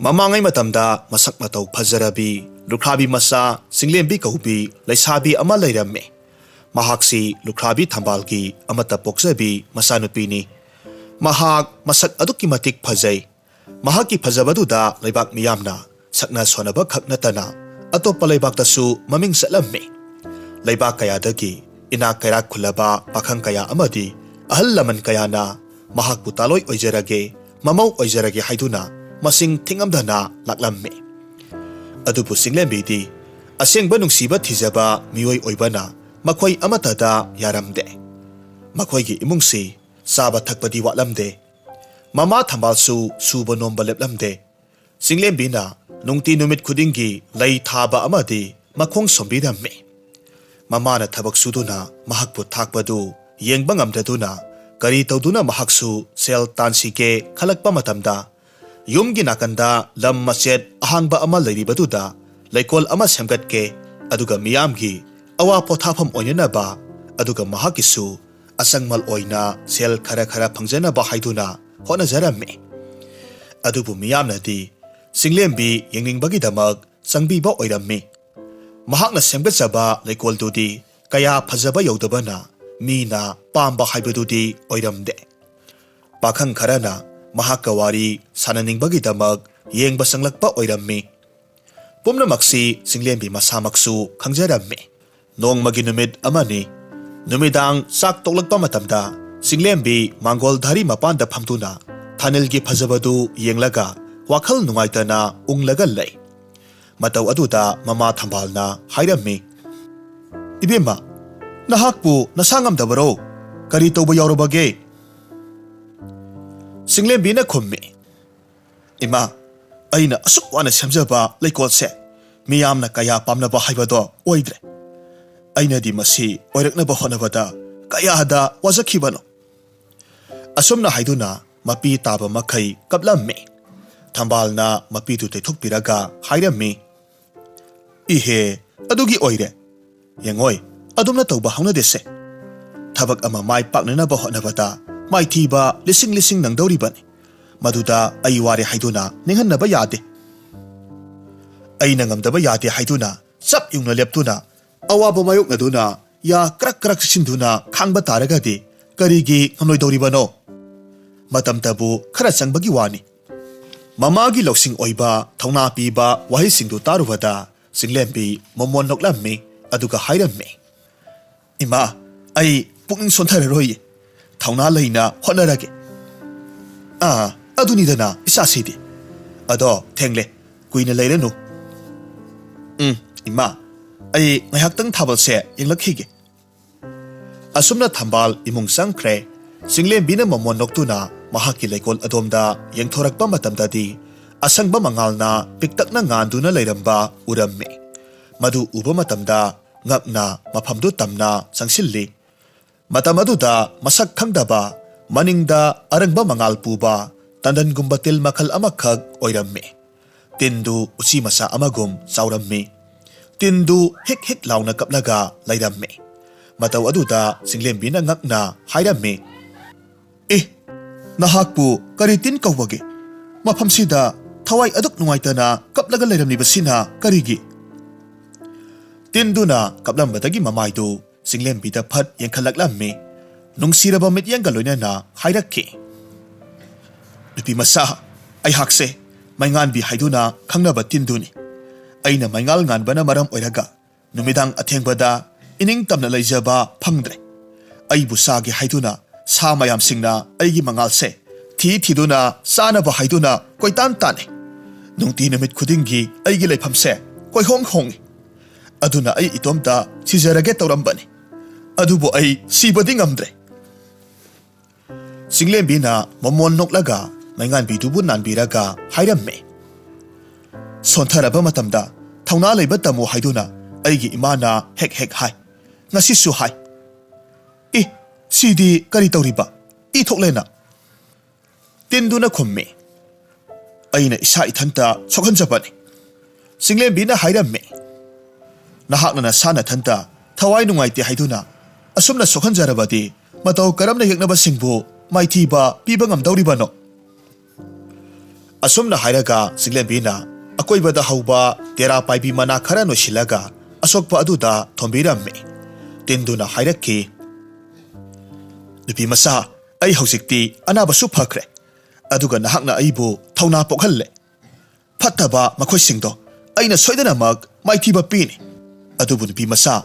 Mamangai matamda masak matau phajarabi lukhrabi masa singlembi kaubi laisabi ama lairamme. Mahaksi lukhrabi thambalgi amata poksabi masanupini. Mahak masak adukki matik phajai. Mahaki phajabaduda laibak miyamna sakna sonaba khaknatana atoppa laibaktasu maming salamme. Laibak kayadagi ina kairak khulaba pakhang kaya amadi ahal laman kayana mahak putaloi oijarage mamau oijarage haiduna masing tingamdana laklamme. Adubu singlembidi asengba nungsiba thijaba mioi oibana makhoi amatada yaramde. Makhoigi imungsi saba thakpadi watlamde. Mama thambalsu suba nomba leplamde. Singlembina nungti numit khudingi lei thaba amadi makhong sombiramme. Mamana thabak suduna mahakpu thakpadu yengba ngamdaduna kari tawduna mahaksu sel tansike khalakpa matamda yumgi nakanda lam machet ahangba ama leiribatuda leikol ama semgatke aduga miyamgi awa pothafam oinanaba aduga mahakisu asangmal oina sel khara khara phangjanaba haiduna honajaramme. Adubu miyamnadi singlembi yengningbagi damak sangbiba oirammi. Mahakna semgatjaba leikol dudi kaya phajaba yaudabana mina pamba haibadudi oiramde. Pakhang kharana mahakka wari sananingbagi damak yengba sanglakpa oirammi. Pumnamaksi singlembi masamaksu khangjarammi. Nongmagi numit amani numidang sak toklakpa matamda singlembi mangol dhari mapanda phamtuna thanilgi phajabadu yenglaga wakhal nungaitana unglaga lei. Mataw aduda mama thambalna hairammi. Ibemma nahakpu nasangamdabaro kari tawba yaurabage? Singlembina khummi. Ima aina asuk wana semjaba leikolse miyamna kaya pamnaba haibado oidre. Aina di masi oiraknaba honabada kayada wajakhibano. Asumna haiduna mapi taba makai kaplammi. Thambalna mapi tu tethukpiraga hairammi. Ihe adugi oire yengoi adumna tawba haunadese. Thabak ama mai paknanaba honabada mai thiba lising nangdauribani maduda ai wari haiduna ninghannaba yade. Aina ngamdaba yade haiduna chap yungna leptuna awaba mayoknaduna ya krak sinduna khangba taragadi karigi ngamloidoribano. Matamtabu khara changbagi wani. Mamagi loksing oiba thongna piba wahisingdu tarubada singlembi momon noklammi aduga hairammi. Ima ai pukning sonthararoi thongna leina honarage. Adunidana isasidi ado thengle kuina leiranu. Ima ai ngayaktang thabalse yenglakhige. Asumna thambal imung sangkhre singlembina momon noktuna mahaki leikol adomda yengthorakpa matamdadi asangba mangalna piktakna nganduna leiramba urammi. Madu uba matamda ngakna maphamdu tamna sangsilli. Matamaduda masak khangdaba maningda arangba mangal puba tandan gumbatil makal amakhag oirammi. Tindu usi masa amagum saurammi. Tindu hik launa kaplaga lairammi. Mataw aduda singlembina ngakna hairammi. Nahakpu karitin kawage maphamsida thawai aduk nungaitana kaplaga lairamnibasina karigi. Tinduna kaplambadagi mamaidu singlembida phat yengkhalaklammi nungsiraba mityangga loinana hairakki. Nupi masa ai hakse mainganbi haiduna khangnaba tinduni. Aina maingal nganbana maram oiraga numidang athengbada ining tamna leijaba phangdre. Aibu sage haiduna sa mayam singna aigi mangalse thiduna sanaba haiduna koitan tane. Nungti numit khudingi aigi leiphamse koihong hongi. Aduna ai itomta sijarage tawrambani. Adubo ai sibadi ngamdre. Singlembina momon noklaga mainganbi dubu nanbiraga hairamme. Sontharaba matamda thawna leiba tamu haiduna aigi imana hek hai ngasisu hai. Sidi kari tawriba ithoklena. Tinduna khummi. Aina isa ithanta sokhanjabani. Singlembina hairamme. Nahakna sana thanta thawai nungaite haiduna asumna sokhanjarabadi mataw karamna yeknaba singbu maithiba piba ngamdauribano. Asumna hairaga Singlembina akoibada hauba tera paibi mana khara no shilaga asokpa aduda thombiramme tinduna hairaki nupi masa ai hausikti anaba su phakre aduga nahakna aibu thauna pokhalle phattaba makhoi aina soidana mak maithiba pini adubu nupi masa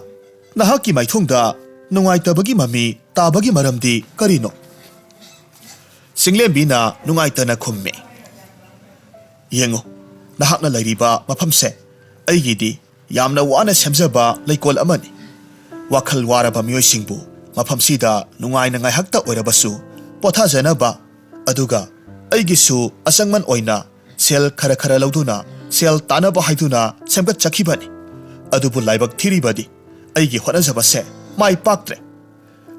nahaki maithungda nungaitabagi mami tabagi maramdi karino Singlembina nungaitana khumme yengo nahakna lairiba mafamse aigidi yamna wana semjaba leikol amani wakhal waraba miyoi singbu mafamsida nungaina ngai hakta oirabasu potha janaba aduga aigisu asangman oina sel khara lauduna sel tanaba haiduna semgat chakhibani adubu laibak thiribadi aigi honajaba se mai paktre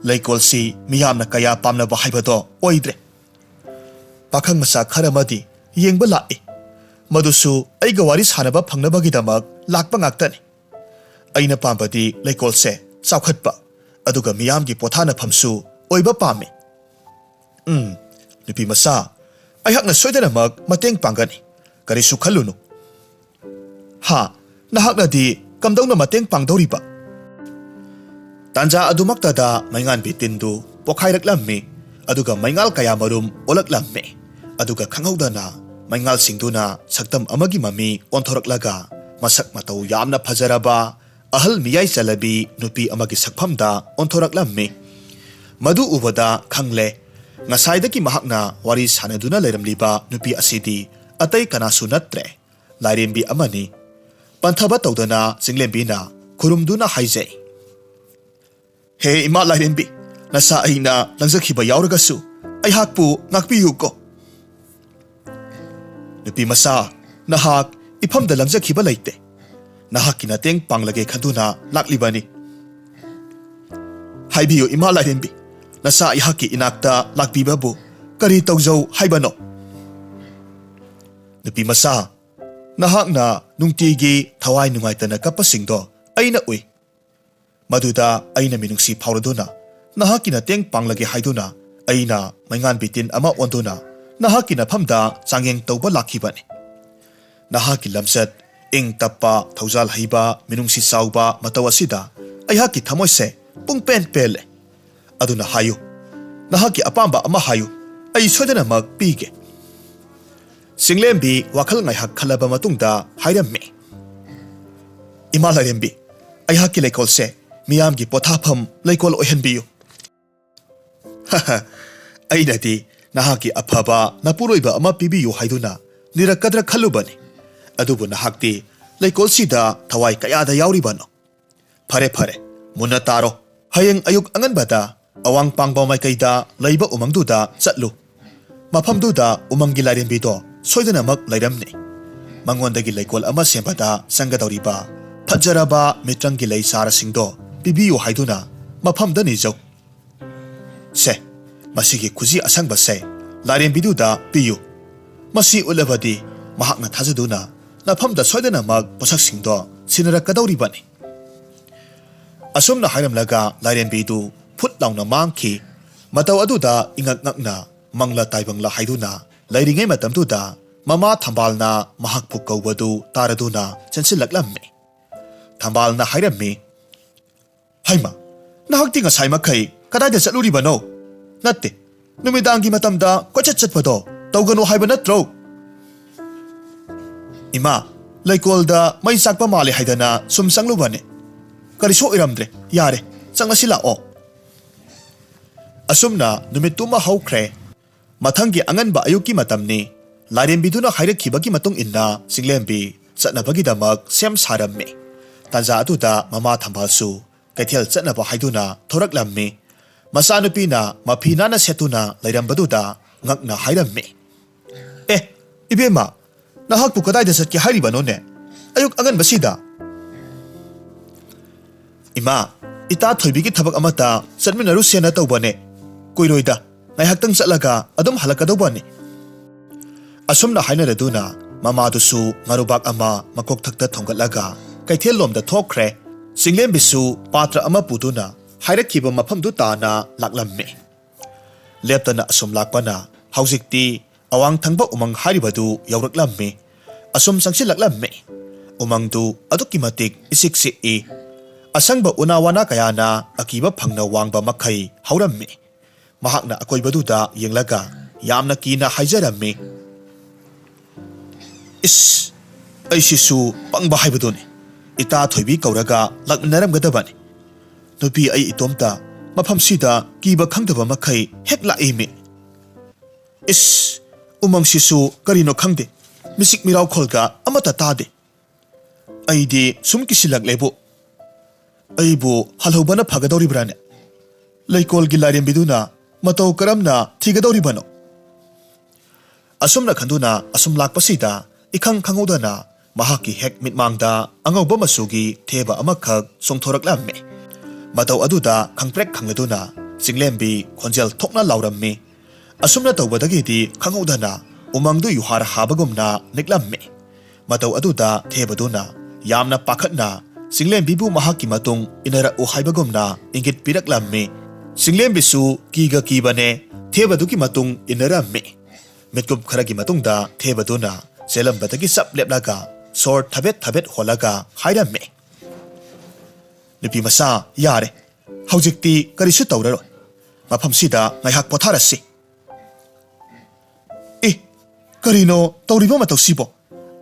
leikol si miyamna kaya pamna ba haibado oidre pakhang masa kharamadi yengba lai Madusu aiga wari sanaba phangnabagidamag lakpa ngaktani aina pambadi leikol se saukhatpa aduga miyamgi pothana phamsu oiba pami nupi masa aihakna soidanamak mateng pangani karisu khallunu ha nahakna di kamdongna mateng pangdoriba tanja adumaktada maingan bitindu pokhairaklammi aduga maingal kaya marum olaklammi aduga khanghaudana maingal singduna saktam amagi mami onthoraklaga masak matau yamna phajaraba ahal miyai chalabi nupi amagi sakphamda onthoraklammi madu ubada khangle ngasaidaki mahakna wari sanaduna leiramliba nupi asidi atai kanasu natre lairembi amani panthaba tawdana Singlembina khurumduna haijai he ima lairembi nasa aina langjakhiba yauragasu aihakpu ngakpiyuko nupi masa nahak ifamda langjakhiba leite nahakki nateng panglage khanduna laklibani haibiyo ima lairembi nasa ihakki inakta lakbibabu kari tawjau haibano nupi masa nahakna nungtigi thawai nungaitana kapasingdo aina ui maduda aina minungsi phauraduna nahakki nateng panglage haiduna aina maingan bitin ama onduna nahaki na phamda changyeng tawba lakhibani nahaki lamsat ing tappa thaujal haiba minungsi sauba matawasida aihaki thamoise pungpen pele aduna hayu nahaki apamba ama hayu ai sodana mak pige Singlembi wakhal ngai hak khalaba matungda hairamme imalarembi aihaki leikol se miyamgi pothafam leikol ohenbiyu aidati nahaki afaba napuroiba ama pibiyu haiduna nirakadra khalubani adubu nahakti leikol sida thawai kayada yauribano fare munna taro hayeng ayuk anganbada awang pangbaw mai kaida leiba umangduda chatlu mafamduda umangi lairembido soidana mak lairamni mangondagi leikol ama sembada sangadoriba phajaraba mitranggi lei sara singdo pibiyu haiduna mafamda nijau se masigi kuzi asang basay lairembiduda piyu masi ulabadi mahakna thajaduna nafamda soidana mag posak singdo sinarakadoribani asumna hairamlaga lairembidu phut launa mangki mataw aduda ingak ngakna mangla taibangla haiduna lairingai matamduda mama thambalna mahakpu kawbadu taraduna chansilaklammi thambalna hairammi haima nahakti ngasai makai kadaida chatluribano natte numidangi matamda kwachatchatpado tawgano haiba natro ima leikolda mai sakpa male haidana sum sanglubane kariso iramdre yare sangasila o asumna numituma haukre mathangi anganba ayuki matamni lairembiduna hairakibagi matung inna Singlembi chatnabagidamak sem saramme tanja aduda mama thambalsu kaithel chatnaba haiduna thoraklammi masanupina maphinana setuna lairambaduda ngakna hairammi ibema nahakpu kadaida satki hairibano ne ayuk anganbasida ima ita thoibigi thabak amata chatminaru sena tawbane koiroida ngaihaktang chatlaga adum halakadawbani asumna hainaraduna mamadusu ngarubak ama makok thakta thonggatlaga kaithel lomda thokre Singlembisu patra ama puduna hairakhiba mafamdu tana laklammi leptana asum lakpana haujikti awang thangba umang haribadu yauraklammi asum sangsilaklammi umangdu adukki matik isik e asangba unawana kayana akiba phangna wangba makhai haurammi mahakna akoibaduda yenglaga yamna kina haijarammi is aisisu pangba haibaduni ita thoibi kauraga laknaramgadabani nupi ai itomta mafamsida kiba khangdaba makhai hekla emi is umang sisu karino khangde misik mirau kholga amata tade aidi sumkisilak lebu aibu halhobana phagadori brane leikol gilarem biduna matau karamna thigadori bano asumna khanduna asum lakpasida ikhang khangodana mahaki hek mitmangda angauba masugi theba amakhak songthoraklamme matau aduda khangprek khangladuna singlembi khonjel thokna laurammi asumna tawbadagi di khangudana umangdu yuhar habagumna niklamme matau aduda thebaduna yamna pakhatna singlembi bu mahaki matung inara u haibagumna ingit piraklamme singlembi su kiga kibane thebadu ki matung inaramme metkup kharagi matungda thebaduna selambadagi sap leplaga sor thabet holaga hairamme nupi masa yare haujikti karisu tawraro mafamsida ngaihak potharasi karino tawriba matawsibo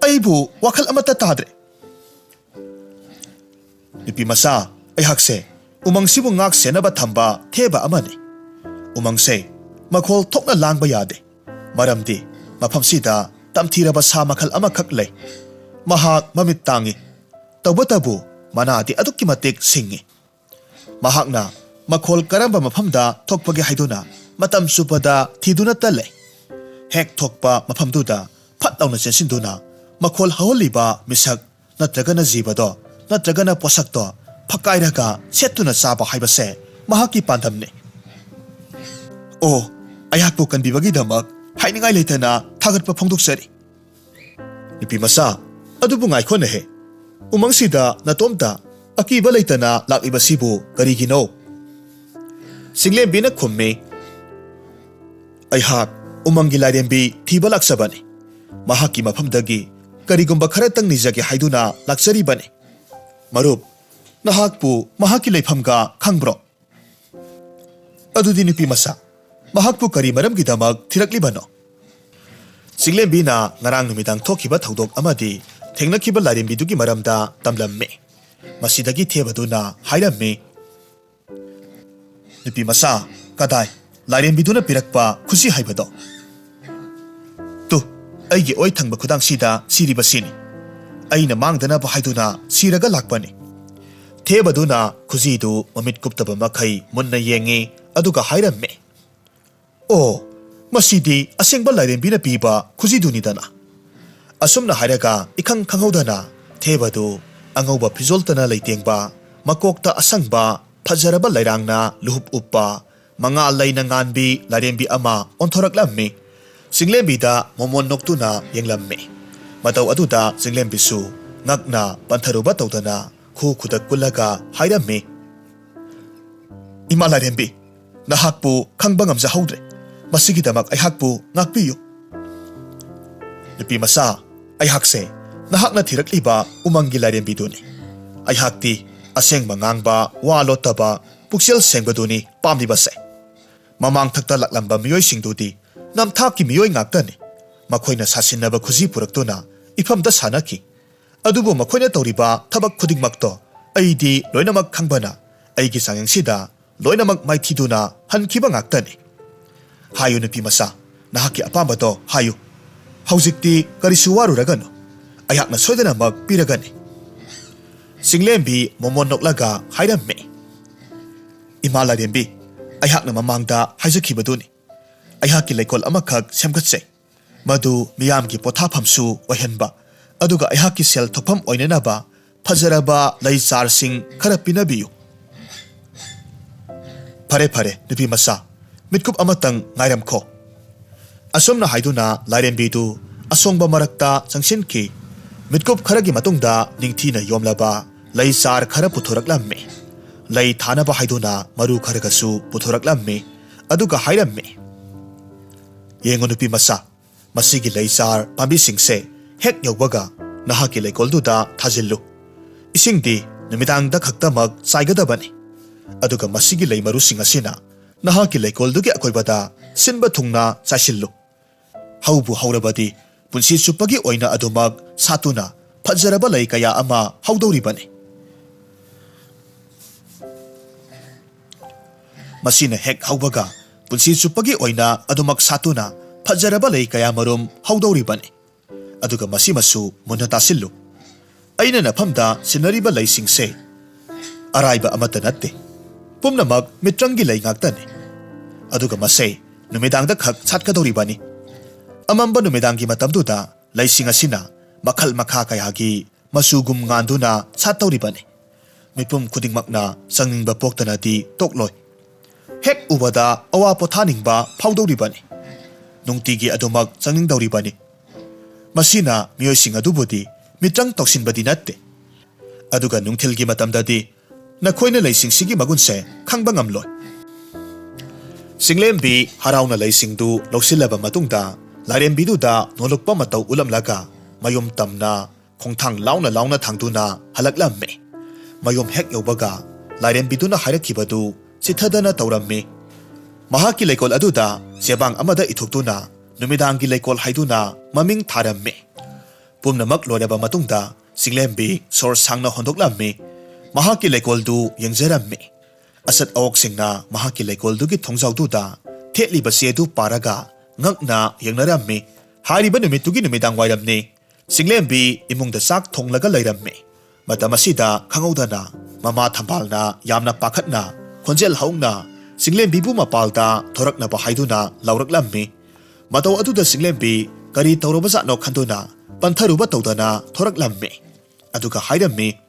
aibu wakhal amata tadre nupi masa aihakse umangsibu ngak senaba thamba theba amani umangse makhol thokna langba yade maramdi mafamsida tamthiraba sa makhal amakhak lei mahak mamit tangi tawbatabu manadi adukki matik singi mahakna makhol karamba mafamda thokpage haiduna matam supada thiduna tale hek thokpa mafamduda phatlauna chensinduna makhol hawliba misak natragana jibado natragana posakto phakairaga setuna chaba haibase mahaki pandamne o ayakpu kanbibagi damak hainingai leitana thagatpa phongduksari nipi masa adubu ngaikhone he umangsida natomta akiba leitana laklibasibu karigino singlembina khumme aihak umangi lairembi thiba laksabani mahaki mafamdagi karigumba kharatang nijage haiduna laksari bani marup nahakpu mahaki leifamga khangbro adudi nupi masa mahakpu kari maramgi damak thirakli bano singlembina ngarang numidang thokhiba thaudok amadi thengnakiba lairembi dugi maramda tamlamme masidagi thebaduna hairamme nupi masa kadai lairembi duna pirakpa khusi haibado tu aigi oi thangba khudang sida siribasini aina mangdana ba haiduna siraga lakpani thebaduna khujidu mamit kuptaba makhai munna yengi aduga hairamme o masidi asengba lairembina piba khujiduni dana asumna hairaga ikhang khanghodana thebadu angauba prizoltana leitengba makokta asangba phajaraba lairangna luhup uppa manga laina nganbi lairembi ama onthoraklammi singlembida momon noktuna yenglamme matau aduda singlembisu ngakna pantharuba tawdana khu khudak kulaga hairamme ima lairembi nahakpu khangba ngamja haudre masigidamak aihakpu ngakpiyu nupi masa aihakse nahakna thirakliba umangi lairembi duni aihakti asengba ngangba wa lotaba puksel sengbaduni pamlibase mamang thakta laklamba miyoi singdudi namthaki miyoi ngaktani makhoina sasinaba khuji puraktuna ifamda sanaki adubu makhoina tawriba thabak khudingmakto aidi loinamak khangbana aigi sangengsida loinamak maithiduna hankiba ngaktani hayu nupi masa nahaki apambado hayu haujikti karisu waruragano ayakna soidana mak piragani singlembi momon noklaga hairamme imala rembi ayakna mamangda haijakibaduni ayaki leikol amakhak semgatse madu miyamgi pothaphamsu ohenba aduga ayaki sel thopam oinanaba phajaraba leichar sing khara pinabiyu phare nupi masa mitkup amatang ngairamkho asomna haiduna lairembidu asongba marakta changsinki mitkup kharagi matungda ningthina yomlaba leichar khara puthoraklamme lei thanaba haiduna maru kharagasu puthoraklamme aduga hairamme yengo nupi masa Masigi leisar pambi singse hek yobaga nahaki leikolduda thajillu. Isingdi numidangda khaktamak saigadabani. Aduga masigi leimaru singasina nahaki leikoldugi akoibada sinba thungna chasillu. Haubu haurabadi punsi chupagi oina adumak satuna fajaraba lei kaya ama haudoribani. Masina hek haubaga punsi chupagi oina adumak satuna fajaraba lei kaya marum haudoribani. Aduga masimasu munna tasillu. Aina nafamda sinariba lei singse araiba amata natte. Pumnamak mitrangi lei ngaktani. Aduga masay numidangda khak chatkadoribani. Amamba numidangi matamduda lei singasina makal makha kayagi masugum nganduna chattoribani. Mipum khudingmakna sangningba poktanadi tokloi. Hek ubada awa pothaningba phaudoribani. Nungtigi adumak sangningdoribani. Masina miyoising adubudi mitrang toksinbadi natte. Aduga nungthilgi matamdadi nakhoina leisingsigi magunse khangba ngamloi. Singlembi harauna leisingdu loksilaba matungda lairembiduda nolokpa matau ulamlaga mayom tamna khongthang launa thangduna halaklamme. Mayom hek yobaga lairembiduna hairakibadu chithadana tawramme. Mahaki leikol aduda sebang amada ithukduna numidangi leikol haiduna maming tharamme. Pumnamak loiraba matungda Singlembi sor sangna hondoklamme. Mahaki leikoldu yengzeramme. Asat awok singna mahaki leikoldugi thongzaududa thetli basedu paraga ngakna yengnaramme. Hariba numitugi numidang wairamne. Singlembi imungda sak thonglaga leiramme. Matamasida khangaudana mama thambalna yamna pakhatna khonjel haungna Singlembi bu mapalda thorakna ba haiduna lauraklamme. Mataw aduda Singlembi kari tawrobasatno khanduna pantharuba tawdana thoraklamme. Aduga hairamme.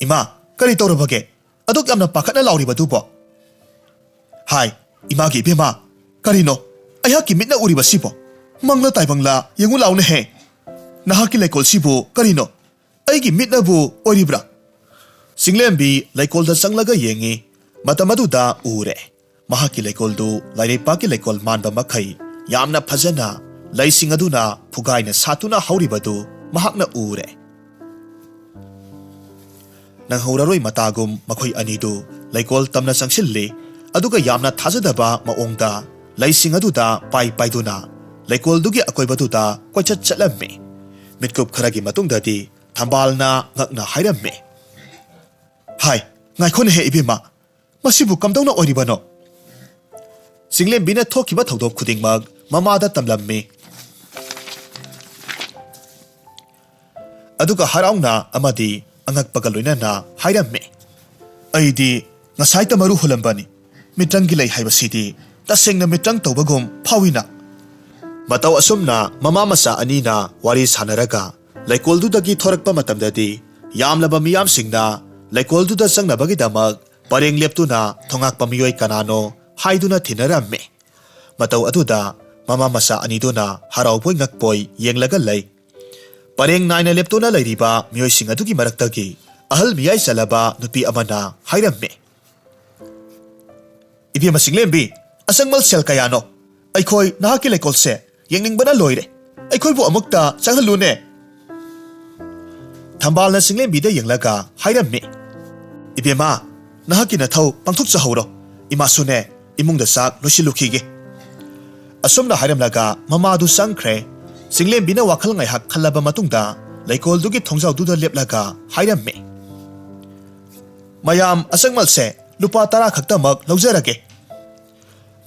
Ima, kari tawrabage? Aduk yamna pakhatna lauribadubo. Hai, imagi ibema, karino? Ayaki mitna uriba sibo. Mangla taibangla yengu laune he. Nahaki leikol sibo karino? Aigi mitna bu oribra. Singlembi leikolda sanglaga yengi matamaduda ure. Mahaki leikoldu lairepaki leikol manba makai yamna phajana laisingaduna phugaina satuna hauribadu mahakna ure. Nang hauraroi matagum makhoi anidu leikol tamna sangsilli aduga yamna thajadaba maongda laising aduda paiduna leikoldugi akoibaduda koichat chatlamme. Mitkup kharagi matungdadi thambalna ngakna hairamme. Hai, ngaikon he ibima. Masibu kamdawna oiribano. Singlembina thokiba thodok khudingmak mamada tamlamme. Aduga haraungna amadi angakpaga loinana hairamme. Aidi ngasai tamaru hulambani. Mitrangi lei haibasidi tasengna mitrang tawbagum phawina. Mataw asumna mama masa anina wari sanaraga leikoldudagi thorakpa matamdadi yamlaba miyam singna leikolduda changnabagidamag pareng leptuna thongakpa miyoi kanano haiduna thinaramme. Mataw aduda mama masa aniduna haraupoi ngakpoi yenglaga lei. Pareng naina leptuna leiriba miyoi sing adugi maraktagi ahal miyai salaba nupi amana hairamme. Ibima Singlembi asangmal sel kayano aikoi nahaki leikolse yengningba loire aikoi bu amukta changhalune. Thambalna Singlembi da yenglaga hairamme. Ibima nahaki na thau pangthuk chahoro imasune imungda sak losilukige. Asumna hairamlaga mamadu sangkhre. Singlembi na wakhal ngai hak khalaba matungda leikoldugi thongzaududa leplaga hairamme. Mayam asangmal se lupa tara khaktamak lawjarage.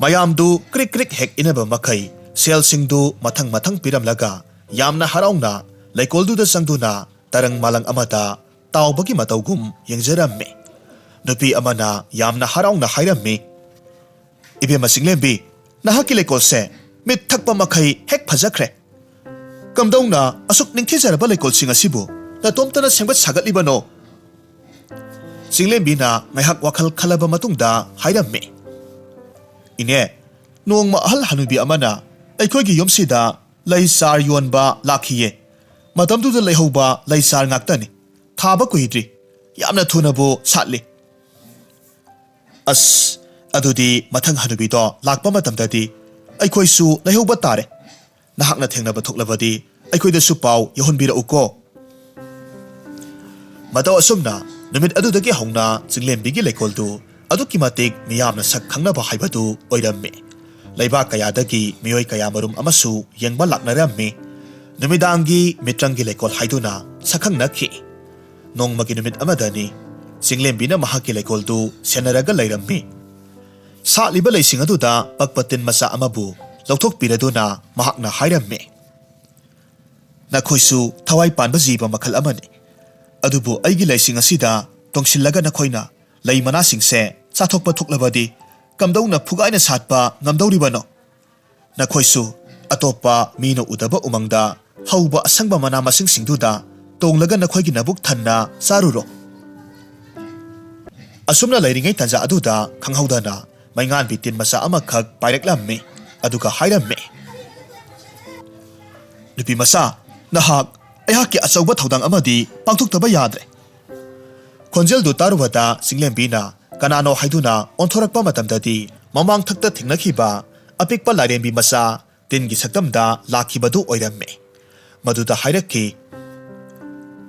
Mayamdu krik krik hek inaba makai sel singdu mathang piramlaga yamna haraungna leikolduda sangduna tarang malang amata tawbagi matawgum yengjaramme. Nupi amana yamna haraungna hairamme. Ibema Singlembi nahaki leikolse mit thakpa makai hek phajakre. Kamdawna asuk ningthizaraba leikol sing asibu natomtana sengbat saгаtlibano. Singlembi na ngaihak wakhal khalaba matungda hairamme. Ine nongma ahal hanubi amana aikhoigi yomsida laisar yonba lakhiye. Matamduda leihauba laisar ngaktani thaba kuidri yamna thunabu satli. As adudi mathang hanubi do lakpa matamdadi aikhoisu leihauba tare. nahakna thengnaba thoklabadi aikoidasu paw yahonbirauko. Mataw asumna numit adudagi hauna chinglenbigi leikoldu aduki matik miyamna sak khangnaba haibadu oirammi. Laiba kayadagi miyoi kayamarum amasu yengba laknarammi. Numidangi MITRANGGI leikol haiduna sakhang nakhi. Nongmagi numit amadani chinglenbina mahaki leikoldu senaraga leirammi. Sa liba leising aduda pagpatin masa amabu lauthokpiraduna mahakna hairammi. Nakhoisu thawai panba jiba makhal amani. Adubu aigi leising asida tongsillaga nakhoina lei manasingse chathokpa thoklabadi kamdauna phugaina satpa ngamdauribano. Nakhoisu atopa mino udaba umangda hauba asangba mana masing singduda tonglaga nakhoigi nabuk thanna saruro. Asumna leiringai tanja aduda khanghaudana maingan bitin masa amakhak pairaklammi aduga hairammi. Nupi masa nahak ayhaki achauba thodang amadi pangthuktaba yadre. Khonjel du tarubada singlembina kanano haiduna onthorakpa matamdadi mamang thakta thingnakhiba apikpa lairembi masa tingi saktamda lakhibadu oirammi. Maduda hairakki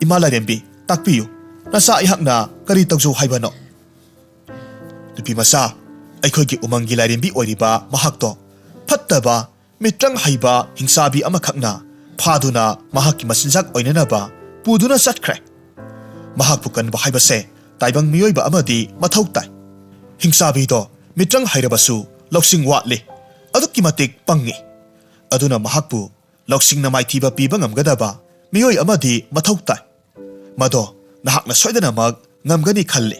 ima lairembi takpiyu nasa ayhakna kari tawju haibano. Nupi masa aikoigi umangi lairembi oiriba mahakto fattaba mitrang haiba hingsabi amakhakna phaduna mahaki masinjak oinanaba puduna satkre. Mahakpu kanba haibase taibang miyoiba amadi mathau tai. Hingsabi do mitrang hairabasu loksing watli aduki matik pangi. Aduna mahakpu loksing na maithiba piba ngamgadaba miyoi amadi mathau tai. Mado nahakna soidana mag ngamgani khalli.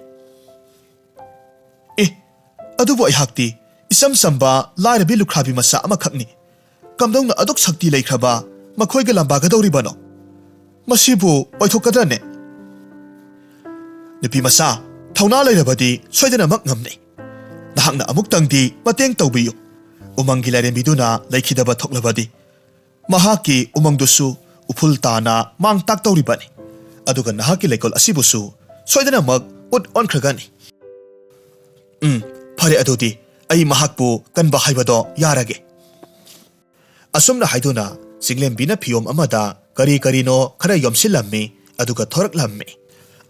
Adubu ayhakti isam samba lairabi lukhrabi masa amakhakni. Kamdongna aduk sakti leikraba makhoiga lambagadoribano. Masibu oithokadrane. Nupi masa thauna leirabadi soidana mak ngamne. Nahakna amuktangdi mateng tawbiyu. Umangi lairembiduna leikhidaba thoklabadi mahaki umangdusu upul tana mang tak tawribani. Aduga nahaki leikol asibusu soidana mak ut onkragani. Phare adudi ai mahakpu kanba haibado yarage. Asumna haiduna singlembina phiyom amada kari karino khara yomsilammi aduga thoraklammi.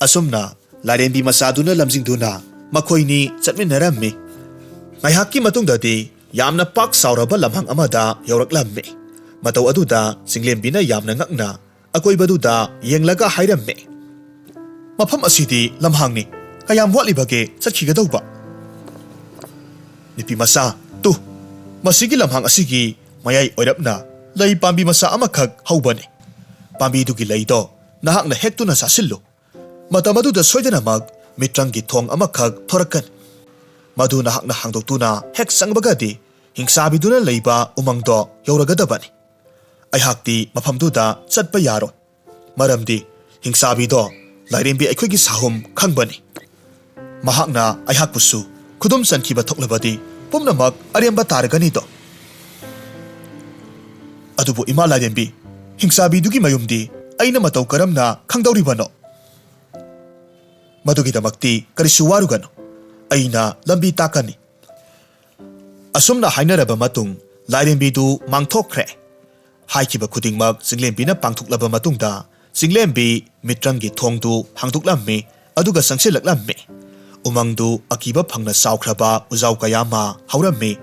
Asumna lairembi masaduna lamjingduna makhoini chatminarammi. Ngaihakki matungdadi yamna pak sauraba lamhang amada yauraklammi. Mataw aduda singlembina yamna ngakna akoibaduda yenglaga hairammi. Mafam asidi lamhangni kayam watlibage chatkhigadawa. Nipi masa tu masigi lamhang asigi mayai oirapna lei pambi masa amakhak haubani. Pambi dugi leido nahakna hektuna sasillu. Matamaduda soidana mag MITRANGGI thong amakhak thorakan. Madu nahakna hangdoktuna hek sangbagadi hingsabiduna leiba umangdo yauragadabani. Ayhakti mafamduda chatpa yaro. Maramdi hingsabido lairembi aikoigi sahum khangbani. Mahakna ayhakpusu kudum sankiba thoklabadi pumnamak aremba taragani do. Adubu ima lairembi hingsabidugi mayumdi aina mataw karamna khangdauribano. Madugidamakti karisu warugano aina lambi takani. Asumna hainaraba matung lairembidu mangthokre. Haikiba khudingmak singlembina pangthuklaba matungda singlembi MITRANGGI thongdu hangtuklammi aduga sangsilaklammi. Umangdu akiba phangna saukraba uzau kayama haurammi.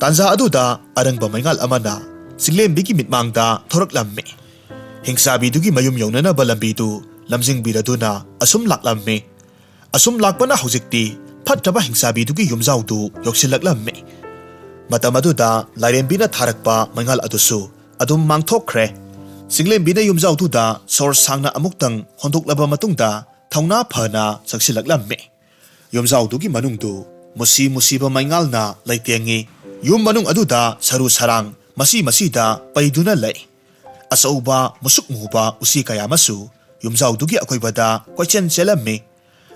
Tanza aduda arangba maingal amana singlembigi mitmangda thoraklammi. Hingsabidugi mayum yaunanaba lambidu lamjingbiraduna asum laklammi. Asum lakpana hujikti phattaba hingsabidugi yumjaudu yoksilaklammi. Matamaduda lairembina tharakpa maingal adusu adum mangthokre. Singlembina yumjaududa sor sangna amuktang hondoklaba matungda thauna phana saksilaklammi. Yumjaudugi manungdu musi musiba maingalna leitengi. Yum manung aduda saru sarang masi masida paiduna lei. Asauba musuk muba usi kayamasu yumjaudugi akoibada koichen chelammi.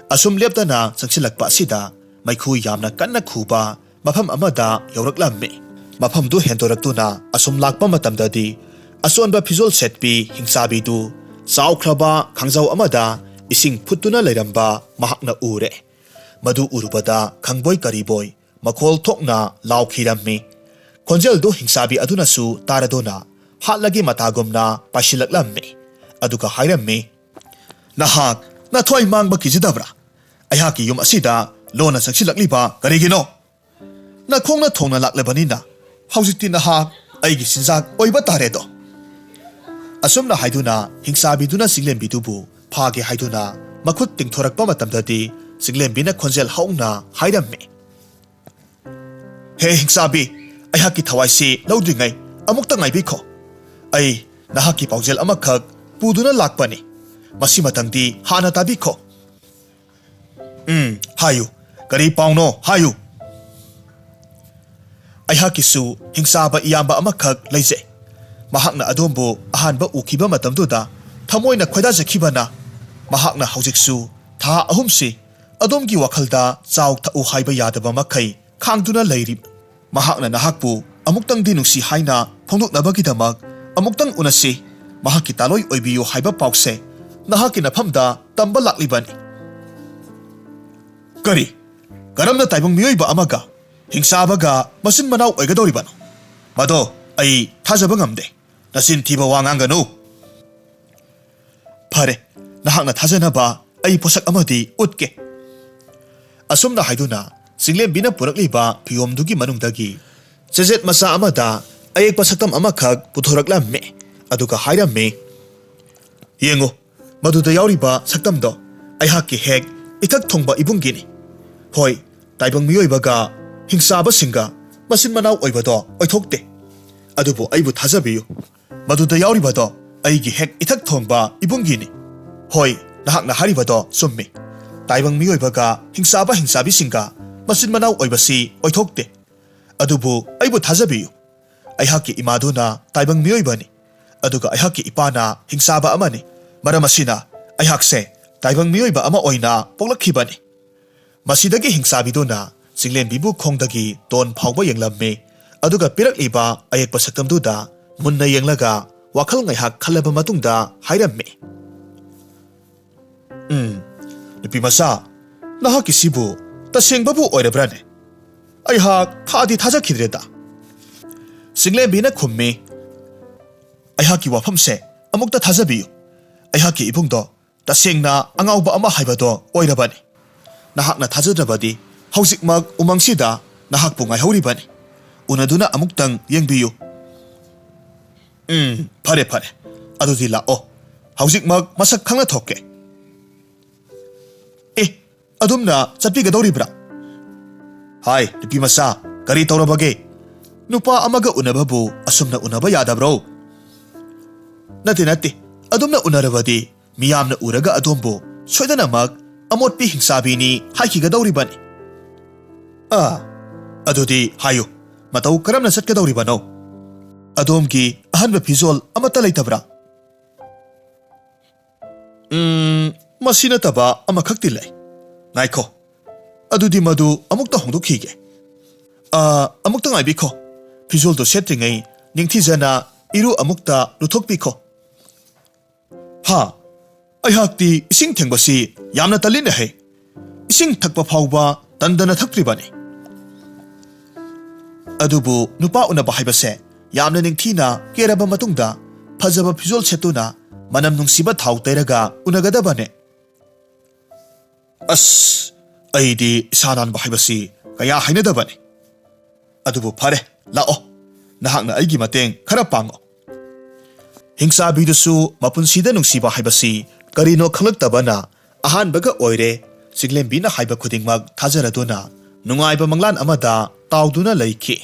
Asum leptana saksilakpa asida maikhu yamna kanna khuba mafam amada yauraklammi. Mafamdu hendoraktuna asum lakpa matamdadi asonba phizol setpi hingsabidu saukraba khangjau amada ising phutuna leiramba mahakna ure. Madu urubada khangboy kariboy makhol thokna laukhirammi. Khonjel do hingsabi adunasu taradona hatlagi matagumna pasilaklammi aduga hairammi nahak na thoi mangba kijidabra ayhaki yum asida lona saksilakliba karigino na khongna thongna laklabanina haujikti nahak aigi sinjak oiba taredo asumna haiduna hingsabiduna singlembidubu phage haiduna makhut tingthorakpa matamdadi singlembina khonjel haungna hairammi he hingsabi ayhaki thawaisi lodringai amukta ngaibikho ai nahaki paujel amakhak puduna lakpani masi matangdi hana tabikho hayu kari pauno hayu ayhaki su hingsaba iyamba amakhak leije mahakna adombo ahanba ukhiba matamduda thamoina khoida jakhibana mahakna haujiksu tha ahumsi adomgi wakhalda chauk thau haiba yadaba makhai khangduna leiri mahakna nahakpu amuktang dinungsi haina phongdoknabagidamak amuktang unasi mahaki taloi oibiyo haiba paukse nahaki nafamda tamba laklibani kari karamna taibang miyoiba amaga hingsabaga masin manau oigadoribano mado ai thajaba ngamde nasin thiba wanganganu phare nahakna thajanaba ai posak amadi utke asumna haiduna singlembina purakliba phiyomdugi manungdagi chejet masa amada ayek pasaktam amakhak puthoraklamme aduga hairamme yengo maduda yauriba saktamdo ayhakki hek ithak thongba ibungini hoi taibang miyoibaga hingsaba singa masin manau oibado oithokte adubu aibu thajabiyu maduda yauribado aigi hek ithak thongba ibungini hoi nahakna haribado summi taibang miyoibaga hingsaba hingsabi singa masin manau oibasi oithokte adubu aibu thajabiyu ayhakki imaduna taibang miyoibani aduga ayhakki ipana hingsaba amani maramasina ayhakse taibang miyoiba ama oina poklakhibani masidagi hingsabiduna singlembibu khongdagi ton phawba yenglamme aduga pirakliba ayek pasaktamduda munna yenglaga wakhal ngaihak khalaba matungda hairamme nupi masa nahaki sibu tasengbabu oirabrane ayhak thadi thajakhidreda singlembina khummi ayhaki wafamse amukta thajabiyu ayhaki ibungdo tasengna angauba ama haibado oirabani nahakna thajadrabadi haujikmak umangsida nahakpu ngaihoribani unaduna amuktang yengbiyu phare phare adudi lao haujikmak masak khangna thokke adumna chatpigadoribra hai nupi masa kari tawrabage nupa amaga unababu asumna unaba yadabro nati adumna unarabadi miyamna uraga adombo soidanamak amotpi hingsabini haikigadoribani adudi hayu matau karamna chatgadoribano adomgi ahanba phizol amata leitabra masina taba amakhakti lei ngaikho adudi madu amukta hongdokhige amukta ngaibikho phizol do setringai ningthijana iru amukta luthokbikho ha ayhakti ising thengbasi yamna talina he ising thakpa phawba tandana thakpribani adubu nupa unaba haibase yamna ningthina keraba matungda phajaba phizol setuna manam nungsiba thau teraga unagadabane as aidi sanan bahibasi kaya hainadabane adubu phare lao nahakna aigi mateng khara pango hingsabidusu mapunsida nungsiba haibasi karino khalaktabana ahanbaga oire singlembina haiba khudingmak thajaraduna nungaiba manglan amada tauduna leikhi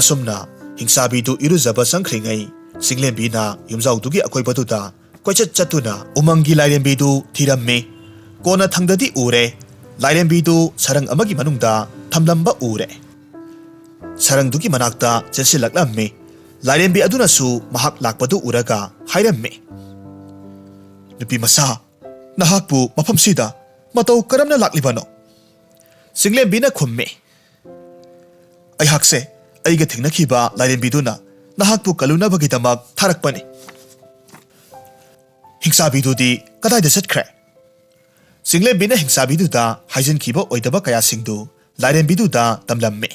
asumna hingsabidu iruzaba sangkhringai singlembina yumjaudugi akoibaduda koichat chatuna umangi lairembidu thiramme kona thangdadi ure lairembidu sarang amagi manungda thamlamba ure sarangdugi manakta chensilaklamme lairembi adunasu mahak lakpadu uraga hairamme nupi masa nahakpu mafamsida matau karamna laklibano singlembina khumme ayhakse aiga thingnakhiba lairembiduna nahakpu kalunabagitamak tharakpani hingsabidudi kadaida chatkre singlembina hingsabiduda haijankhiba oidaba kaya singdu lairembiduda tamlamme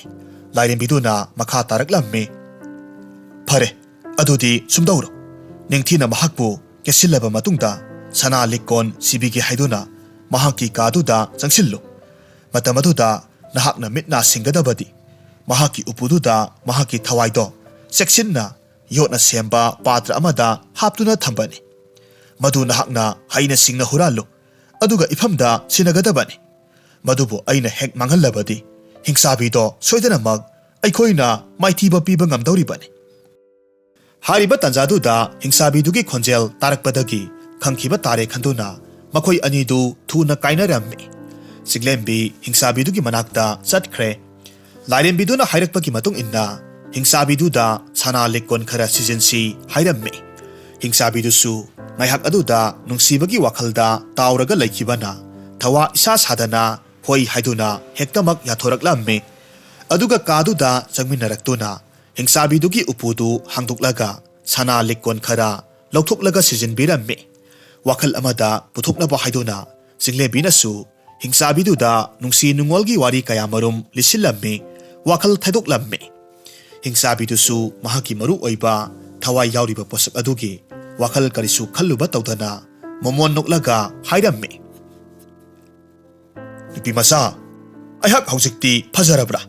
lairembiduna makha taraklamme phare ꯑꯗꯨꯗꯤ ꯁꯨꯝꯗꯧꯔꯣ ꯅꯤꯡꯊꯤꯅ ꯃꯍꯥꯛꯄꯨ ꯀꯦꯁꯤꯜꯂꯕ ꯃꯇꯨꯡꯗ ꯁꯅꯥ ꯂꯤꯛꯀꯣꯟ ꯁꯤꯕꯤꯒꯦ ꯍꯥꯏꯗꯨꯅ ꯃꯍꯥꯛꯀꯤ ꯀꯥꯗꯨꯗ ꯆꯪꯁꯤꯜꯂꯨ ꯃꯇꯝ ꯑꯗꯨꯗ ꯅꯍꯥꯛꯅ ꯃꯤꯠ ꯅꯥ ꯁꯤꯡꯒꯗꯕꯗꯤ ꯃꯍꯥꯛꯀꯤ ꯎꯄꯨꯗꯨꯗ ꯃꯍꯥꯛꯀꯤ ꯊꯋꯥꯏꯗꯣ ꯆꯦꯛꯁꯤꯟꯅ ꯌꯣꯠꯅ ꯁꯦꯝꯕ ꯄꯥꯇ꯭ꯔ ꯑꯃꯗ ꯍꯥꯞꯇꯨꯅ ꯊꯝꯕꯅꯤ ꯃꯗꯨ ꯅꯍꯥꯛꯅ ꯍꯩꯅ ꯁꯤꯡꯅ ꯍꯨꯔꯥꯜꯂꯨ ꯑꯗꯨꯒ ꯏꯐꯝꯗ ꯁꯤꯟꯅꯒꯗꯕꯅꯤ ꯃꯗꯨꯕꯨ ꯑꯩꯅ ꯍꯦꯛ ꯃꯥꯡꯍꯜꯂꯕꯗꯤ ꯍꯤꯡꯁꯥꯕꯤꯗꯣ ꯁꯣꯏꯗꯅꯃꯛ ꯑꯩꯈꯣꯏꯅ ꯃꯥꯏꯊꯤꯕ ꯄꯤꯕ ꯉꯝꯗꯧꯔꯤꯕꯅꯤ ꯍꯥꯏꯔꯤꯕ ꯇꯥꯟꯖꯥꯗꯨꯗ ꯍꯤꯡꯁꯥꯕꯤꯗꯨꯒꯤ ꯈꯣꯟꯖꯦꯜ ꯇꯥꯔꯛꯄꯗꯒꯤ ꯈꯪꯈꯤꯕ ꯇꯥꯔꯦ ꯈꯟꯗꯨꯅ ꯃꯈꯣꯏ ꯑꯅꯤꯗꯨ ꯊꯨꯅ ꯀꯥꯏꯅꯔꯝꯃꯤ ꯆꯤꯡꯂꯦꯝꯕꯤ ꯍꯤꯡꯁꯥꯕꯤꯗꯨꯒꯤ ꯃꯅꯥꯛꯇ ꯆꯠꯈ꯭ꯔꯦ ꯂꯥꯏꯔꯦꯝꯕꯤꯗꯨꯅ ꯍꯥꯏꯔꯛꯄꯒꯤ ꯃꯇꯨꯡ ꯏꯟꯅ ꯍꯤꯡꯁꯥꯕꯤꯗꯨꯗ ꯁꯅꯥ ꯂꯤꯛꯀꯣꯟ ꯈꯔ ꯁꯤꯖꯤꯟꯁꯤ ꯍꯥꯏꯔꯝꯃꯤ ꯍꯤꯡꯁꯥꯕꯤꯗꯨꯁꯨ ꯉꯥꯏꯍꯥꯛ ꯑꯗꯨꯗ ꯅꯨꯡꯁꯤꯕꯒꯤ ꯋꯥꯈꯜꯗ ꯇꯥꯎꯔꯒ ꯂꯩꯈꯤꯕꯅ ꯊꯋꯥ ꯏꯁꯥ ꯁꯥꯗꯅ ꯍꯣꯏ ꯍꯥꯏꯗꯨꯅ ꯍꯦꯛꯇꯃꯛ ꯌꯥꯊꯣꯔꯛꯂꯝꯃꯤ ꯑꯗꯨꯒ ꯀꯥꯗꯨꯗ ꯆꯪꯃꯤꯟꯅꯔꯛꯇꯨꯅ ꯍꯤꯡꯁꯥꯕꯤꯗꯨꯒꯤ ꯎꯄꯨꯗꯨ ꯍꯥꯡꯗꯣꯛꯂꯒ ꯁꯅꯥ ꯂꯤꯛꯀꯣꯟ ꯈꯔ ꯂꯧꯊꯣꯛꯂꯒ ꯁꯤꯖꯤꯟꯕꯤꯔꯝꯃꯤ ꯋꯥꯈꯜ ꯑꯃꯗ ꯄꯨꯊꯣꯛꯅꯕ ꯍꯥꯏꯗꯨꯅ ꯆꯤꯡꯂꯦꯝꯕꯤꯅꯁꯨ ꯍꯤꯡꯁꯥꯕꯤꯗꯨꯗ ꯅꯨꯡꯁꯤ ꯅꯨꯡꯉꯣꯜꯒꯤ ꯋꯥꯔꯤ ꯀꯌꯥꯃꯔꯨꯝ ꯂꯤꯁꯤꯜꯂꯝꯃꯤ ꯋꯥꯈꯜ ꯊꯩꯗꯣꯛꯂꯝꯃꯤ ꯍꯤꯡꯁꯥꯕꯤꯗꯨꯁꯨ ꯃꯍꯥꯛꯀꯤ ꯃꯔꯨ ꯑꯣꯏꯕ ꯊꯋꯥꯏ ꯌꯥꯎꯔꯤꯕ ꯄꯣꯠꯁꯛ ꯑꯗꯨꯒꯤ ꯋꯥꯈꯜ ꯀꯔꯤꯁꯨ ꯈꯜꯂꯨꯕ ꯇꯧꯗꯅ ꯃꯣꯃꯣꯟ ꯅꯣꯛꯂꯒ ꯍꯥꯏꯔꯝꯃꯤ ꯅꯨꯄꯤ ꯃꯆꯥ ꯑꯩꯍꯥꯛ ꯍꯧꯖꯤꯛꯇꯤ ꯐꯖꯔꯕ꯭ꯔꯥ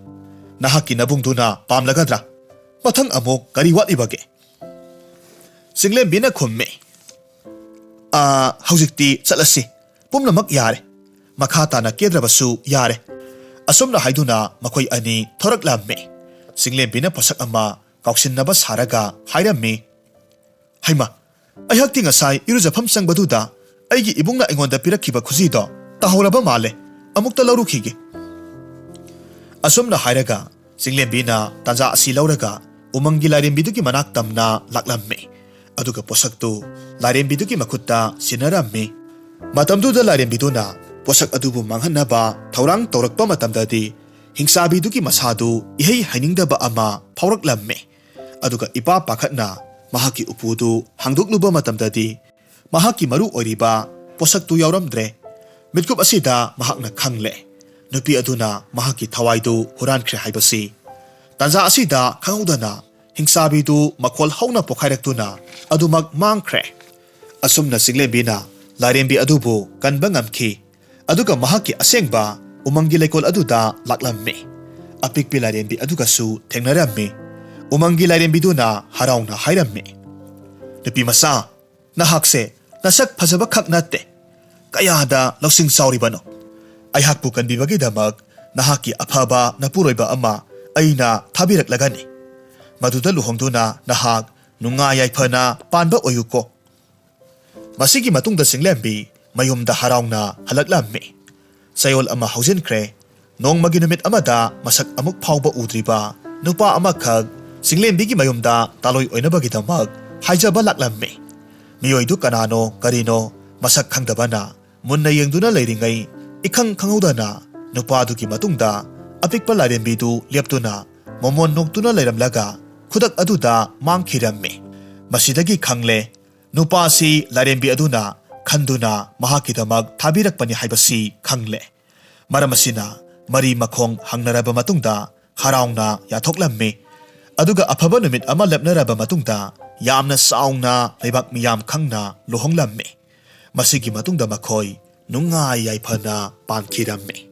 ꯅꯍꯥꯛꯀꯤ ꯅꯕꯨꯡꯗꯨꯅ ꯄꯥꯝꯂꯒꯗ꯭ꯔꯥ ꯃꯊꯪ ꯑꯃꯨꯛ ꯀꯔꯤ ꯋꯥꯠꯂꯤꯕꯒꯦ ꯆꯤꯡꯂꯦꯝꯕꯤꯅ ꯈꯨꯝꯃꯤ ꯍꯧꯖꯤꯛꯇꯤ ꯆꯠꯂꯁꯤ ꯄꯨꯝꯅꯃꯛ ꯌꯥꯔꯦ ꯃꯈꯥ ꯇꯥꯅ ꯀꯦꯗ꯭ꯔꯕꯁꯨ ꯌꯥꯔꯦ ꯑꯁꯨꯝꯅ ꯍꯥꯏꯗꯨꯅ ꯃꯈꯣꯏ ꯑꯅꯤ ꯊꯣꯔꯛꯂꯝꯃꯤ ꯆꯤꯡꯂꯦꯝꯕꯤꯅ ꯄꯣꯠꯁꯛ ꯑꯃ ꯀꯥꯎꯁꯤꯟꯅꯕ ꯁꯥꯔꯒ ꯍꯥꯏꯔꯝꯃꯤ ꯍꯩꯃ ꯑꯩꯍꯥꯛꯇꯤ ꯉꯁꯥꯏ ꯏꯔꯨꯖꯐꯝ ꯆꯪꯕꯗꯨꯗ ꯑꯩꯒꯤ ꯏꯕꯨꯡꯅ ꯑꯩꯉꯣꯟꯗ ꯄꯤꯔꯛꯈꯤꯕ ꯈꯨꯖꯤꯗꯣ ꯇꯥꯍꯧꯔꯕ ꯃꯥꯜꯂꯦ ꯑꯃꯨꯛꯇ ꯂꯧꯔꯨꯈꯤꯒꯦ ꯑꯁꯨꯝꯅ ꯍꯥꯏꯔꯒ ꯆꯤꯡꯂꯦꯝꯕꯤꯅ ꯇꯥꯟꯖꯥ ꯑꯁꯤ ꯂꯧꯔꯒ ꯎꯃꯪꯒꯤ ꯂꯥꯏꯔꯦꯝꯕꯤꯗꯨꯒꯤ ꯃꯅꯥꯛ ꯇꯝꯅ ꯂꯥꯛꯂꯝꯃꯤ ꯑꯗꯨꯒ ꯄꯣꯠꯁꯛꯇꯨ ꯂꯥꯏꯔꯦꯝꯕꯤꯗꯨꯒꯤ ꯃꯈꯨꯠꯇ ꯁꯤꯟꯅꯔꯝꯃꯤ ꯃꯇꯝꯗꯨꯗ ꯂꯥꯏꯔꯦꯝꯕꯤꯗꯨꯅ ꯄꯣꯠꯁꯛ ꯑꯗꯨꯕꯨ ꯃꯥꯡꯍꯟꯅꯕ ꯊꯧꯔꯥꯡ ꯇꯧꯔꯛꯄ ꯃꯇꯝꯗꯗꯤ ꯍꯤꯡꯁꯥꯕꯤꯗꯨꯒꯤ ꯃꯁꯥꯗꯨ ꯏꯍꯩ ꯍꯩꯅꯤꯡꯗꯕ ꯑꯃ ꯐꯥꯎꯔꯛꯂꯝꯃꯤ ꯑꯗꯨꯒ ꯏꯄꯥ ꯄꯥꯈꯠꯅ ꯃꯍꯥꯛꯀꯤ ꯎꯄꯨꯗꯨ ꯍꯥꯡꯗꯣꯛꯂꯨꯕ ꯃꯇꯝꯗꯗꯤ ꯃꯍꯥꯛꯀꯤ ꯃꯔꯨ ꯑꯣꯏꯔꯤꯕ ꯄꯣꯠꯁꯛꯇꯨ ꯌꯥꯎꯔꯝꯗ꯭ꯔꯦ ꯃꯤꯠꯀꯨꯞ ꯑꯁꯤꯗ ꯃꯍꯥꯛꯅ ꯈꯪꯂꯦ ꯅꯨꯄꯤ ꯑꯗꯨꯅ ꯃꯍꯥꯛꯀꯤ ꯊꯋꯥꯏꯗꯨ ꯍꯨꯔꯥꯟꯈ꯭ꯔꯦ ꯍꯥꯏꯕꯁꯤ ꯇꯥꯟꯖꯥ ꯑꯁꯤꯗ ꯈꯪꯍꯧꯗꯅ ꯍꯤꯡꯁꯥꯕꯤꯗꯨ ꯃꯈꯣꯜ ꯍꯧꯅ ꯄꯣꯈꯥꯏꯔꯛꯇꯨꯅ ꯑꯗꯨꯃꯛ ꯃꯥꯡꯈ꯭ꯔꯦ ꯑꯁꯨꯝꯅ ꯆꯤꯡꯂꯦꯝꯕꯤꯅ ꯂꯥꯏꯔꯦꯝꯕꯤ ꯑꯗꯨꯕꯨ ꯀꯟꯕ ꯉꯝꯈꯤ ꯑꯗꯨꯒ ꯃꯍꯥꯛꯀꯤ ꯑꯁꯦꯡꯕ ꯎꯃꯪꯒꯤ ꯂꯩꯀꯣꯜ ꯑꯗꯨꯗ ꯂꯥꯛꯂꯝꯃꯤ ꯑꯄꯤꯛꯄꯤ ꯂꯥꯏꯔꯦꯝꯕꯤ ꯑꯗꯨꯒꯁꯨ ꯊꯦꯡꯅꯔꯝꯃꯤ ꯎꯃꯪꯒꯤ ꯂꯥꯏꯔꯦꯝꯕꯤꯗꯨꯅ ꯍꯔꯥꯎꯅ ꯍꯥꯏꯔꯝꯃꯤ ꯅꯨꯄꯤ ꯃꯆꯥ ꯅꯍꯥꯛꯁꯦ ꯅꯁꯛ ꯐꯖꯕ ꯈꯛ ꯅꯠꯇꯦ ꯀꯌꯥꯗ ꯂꯧꯁꯤꯡ ꯆꯥꯎꯔꯤꯕꯅꯣ ꯑꯩꯍꯥꯛꯄꯨ ꯀꯟꯕꯤꯕꯒꯤꯗꯃꯛ ꯅꯍꯥꯛꯀꯤ ꯑꯐꯕ ꯅꯄꯨꯔꯣꯏꯕ ꯑꯃ ꯑꯩꯅ ꯊꯥꯕꯤꯔꯛꯂꯒꯅꯤ ꯃꯗꯨꯗ ꯂꯨꯍꯣꯡꯗꯨꯅ ꯅꯍꯥꯛ ꯅꯨꯡꯉꯥꯏ ꯌꯥꯏꯐꯅ ꯄꯥꯟꯕ ꯑꯣꯏꯌꯨꯀꯣ ꯃꯁꯤꯒꯤ ꯃꯇꯨꯡꯗ ꯆꯤꯡꯂꯦꯝꯕꯤ ꯃꯌꯨꯝꯗ ꯍꯔꯥꯎꯅ ꯍꯜꯂꯛꯂꯝꯃꯤ ꯆꯌꯣꯜ ꯑꯃ ꯍꯧꯖꯤꯟꯈ꯭ꯔꯦ ꯅꯣꯡꯃꯒꯤ ꯅꯨꯃꯤꯠ ꯑꯃꯗ ꯃꯁꯛ ꯑꯃꯨꯛ ꯐꯥꯎꯕ ꯎꯗ꯭ꯔꯤꯕ ꯅꯨꯄꯥ ꯑꯃꯈꯛ ꯆꯤꯡꯂꯦꯝꯕꯤꯒꯤ ꯃꯌꯨꯝꯗ ꯇꯥꯂꯣꯏ ꯑꯣꯏꯅꯕꯒꯤꯗꯃꯛ ꯍꯥꯏꯖꯕ ꯂꯥꯛꯂꯝꯃꯤ ꯃꯤꯑꯣꯏꯗꯨ ꯀꯅꯥꯅꯣ ꯀꯔꯤꯅꯣ ꯃꯁꯛ ꯈꯪꯗꯕꯅ ꯃꯨꯟꯅ ꯌꯦꯡꯗꯨꯅ ꯂꯩꯔꯤꯉꯩ ꯏꯈꯪ ꯈꯪꯍꯧꯗꯅ ꯅꯨꯄꯥꯗꯨꯒꯤ ꯃꯇꯨꯡꯗ ꯑꯄꯤꯛꯄ ꯂꯥꯏꯔꯦꯝꯕꯤꯗꯨ ꯂꯦꯞꯇꯨꯅ ꯃꯣꯃꯣꯟ ꯅꯣꯛꯇꯨꯅ ꯂꯩꯔꯝꯂꯒ ꯈꯨꯗꯛ ꯑꯗꯨꯗ ꯃꯥꯡꯈꯤꯔꯝꯃꯤ ꯃꯁꯤꯗꯒꯤ ꯈꯪꯂꯦ ꯅꯨꯄꯥ ꯑꯁꯤ ꯂꯥꯏꯔꯦꯝꯕꯤ ꯑꯗꯨꯅ ꯈꯟꯗꯨꯅ ꯃꯍꯥꯛꯀꯤꯗꯃꯛ ꯊꯥꯕꯤꯔꯛꯄꯅꯤ ꯍꯥꯏꯕꯁꯤ ꯈꯪꯂꯦ ꯃꯔꯝ ꯑꯁꯤꯅ ꯃꯔꯤ ꯃꯈꯣꯡ ꯍꯪꯅꯔꯕ ꯃꯇꯨꯡꯗ ꯍꯔꯥꯎꯅ ꯌꯥꯊꯣꯛꯂꯝꯃꯤ ꯑꯗꯨꯒ ꯑꯐꯕ ꯅꯨꯃꯤꯠ ꯑꯃ ꯂꯦꯞꯅꯔꯕ ꯃꯇꯨꯡꯗ ꯌꯥꯝꯅ ꯆꯥꯎꯅ ꯂꯩꯕꯥꯛ ꯃꯤꯌꯥꯝ ꯈꯪꯅ ꯂꯨꯍꯣꯡꯂꯝꯃꯤ ꯃꯁꯤꯒꯤ ꯃꯇꯨꯡꯗ ꯃꯈꯣꯏ ꯅꯨꯡꯉꯥꯏ ꯌꯥꯏꯐꯅ ꯄꯥꯟꯈꯤꯔꯝꯃꯤ